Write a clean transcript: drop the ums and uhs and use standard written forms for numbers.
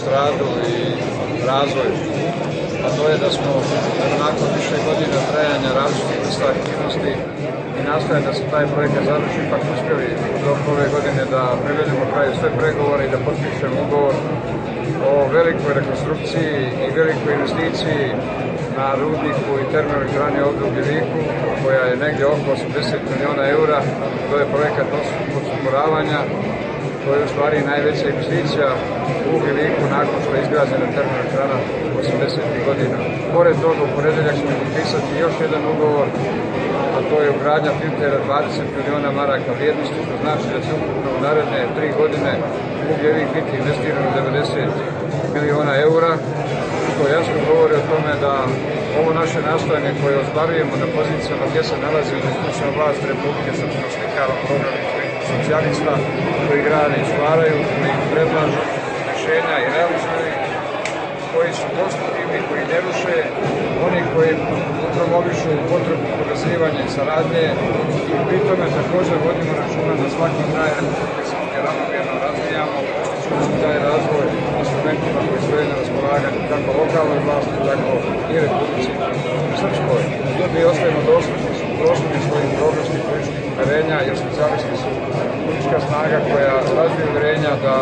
autostradu i razvoj. A to je da smo nakon više godina trajanja različitih vrsta aktivnosti i nastojanja da se taj projekat završi, ipak uspjeli do ove godine da privedemo kraju sve pregovore i da potpišemo ugovor o velikoj rekonstrukciji i velikoj investiciji na rudniku i termoelektrani ovdje u Ugljeviku, koja je negdje oko 80 miliona eura. To je projekat odsumporavanja. To je u stvari najveća investicija u Ugljeviku nakon što je izgrađena termoelektrana 80. godina. Pored toga, u ponedeljak ćemo potpisati još jedan ugovor, a to je ugradnja filtera 20 miliona maraka vrijednosti, što znači da će ukupno u naredne 3 godine u Ugljevik biti investirano 90 miliona eura. To jasno govori o tome da ovo naše nastojanje koje ostvarujemo na pozicijama gdje se nalazi izvršna vlast Republike Srpske oslikava program socijalista koji grade i stvaraju, koji predlažu rješenja i realizuju, koji su konstruktivni, koji ne ruše, oni koji promovišu potrebu povezivanja i saradnje i pri tome također vodimo računa da svaki kraj Republike Srpske ravnomjerno razvijamo, postičemo taj razvoj instrumentima koji stoje na raspolaganju kako lokalnoj vlasti, tako i Republici Srpskoj. Mi ostajemo doslovni svojih programskih političkih uverenja, jer socijalisti su politička snaga koja razvije uverenja da